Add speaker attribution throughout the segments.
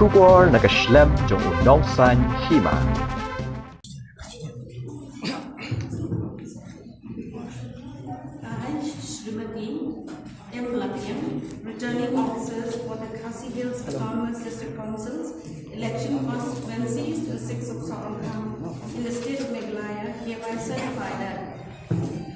Speaker 1: Bersyukur nak Islam jong unausan hima.
Speaker 2: Srimati M. Latiam, returning officers for the Khasi Hills Autonomous District Council's election constituencies to the 6th of Saurabh in the state of Meghalaya, hereby certify that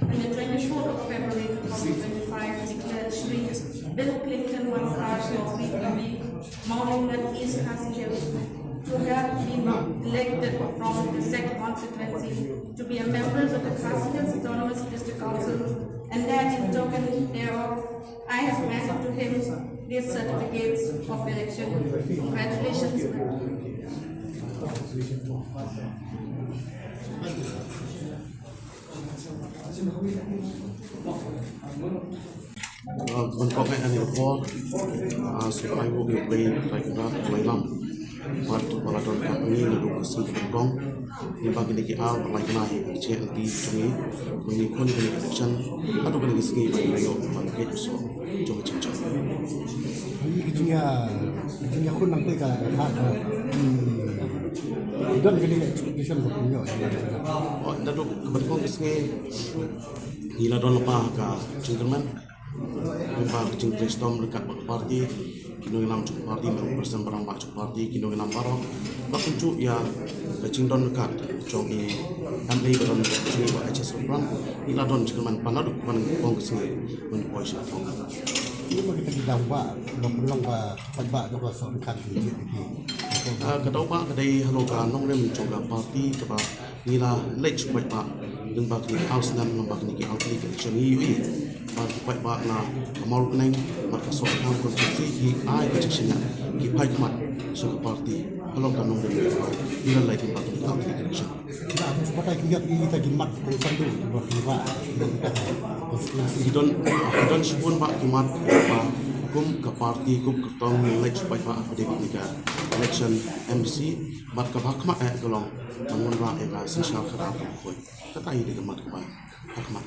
Speaker 2: on the 24th of February 2025 declared Shri Bill Clinton Wankash of BPB, Maulingan East Khasi Hills, to have been elected from the second constituency to be a members of the Khasi Hills Autonomous District Council, and that in token thereof I have granted to him these certificates of election. Congratulations.
Speaker 3: Bangkok and Nepal, so I will be playing like that, Lailam. Waktu pelaton kami lalu kesel Bangkok, di bagian lagi awal like naik, CLT cumi, kami kau ni election, atau kau ni segi bagi rayo, bangkit so, coba cincang.
Speaker 4: Ini aku nampak kalau dan gini expectation berpunya.
Speaker 3: Oh, lalu kebetulan kesini, gila don lepas ke gentleman. Lepas kecing brainstorm dekat parti, kino ngelam cukup parti, merupakan persen barang bak cukup parti, kino ngelam barang. Bahkan cukup ya kecing don dekat, cong MA badan sini buat HS orang, ila don gentleman panaduk pan kong kesini menjadi siapa.
Speaker 4: Ini bagi kita buat, belum buat juga soal kantor ini.
Speaker 3: Kata apa kedai halokan nong rem coba parti keba nila lech baik pak dan bagi ausnan membagi ni outlet election ini bagi baik pak na kamal keneng maka soal kam konstitusi hi ai keciknya hi baik mat so parti halokan nong rem nila lagi bagi outlet election.
Speaker 4: Kita harus pakai kita jimat konsendu buat kita.
Speaker 3: Don sebun pak jimat pak kum ke parti kum ketong nilai supaya pak apa dia ketika election MC bat ke hakmat golong bangun ra ega sosial kerap koi kata ini kemat kemat hakmat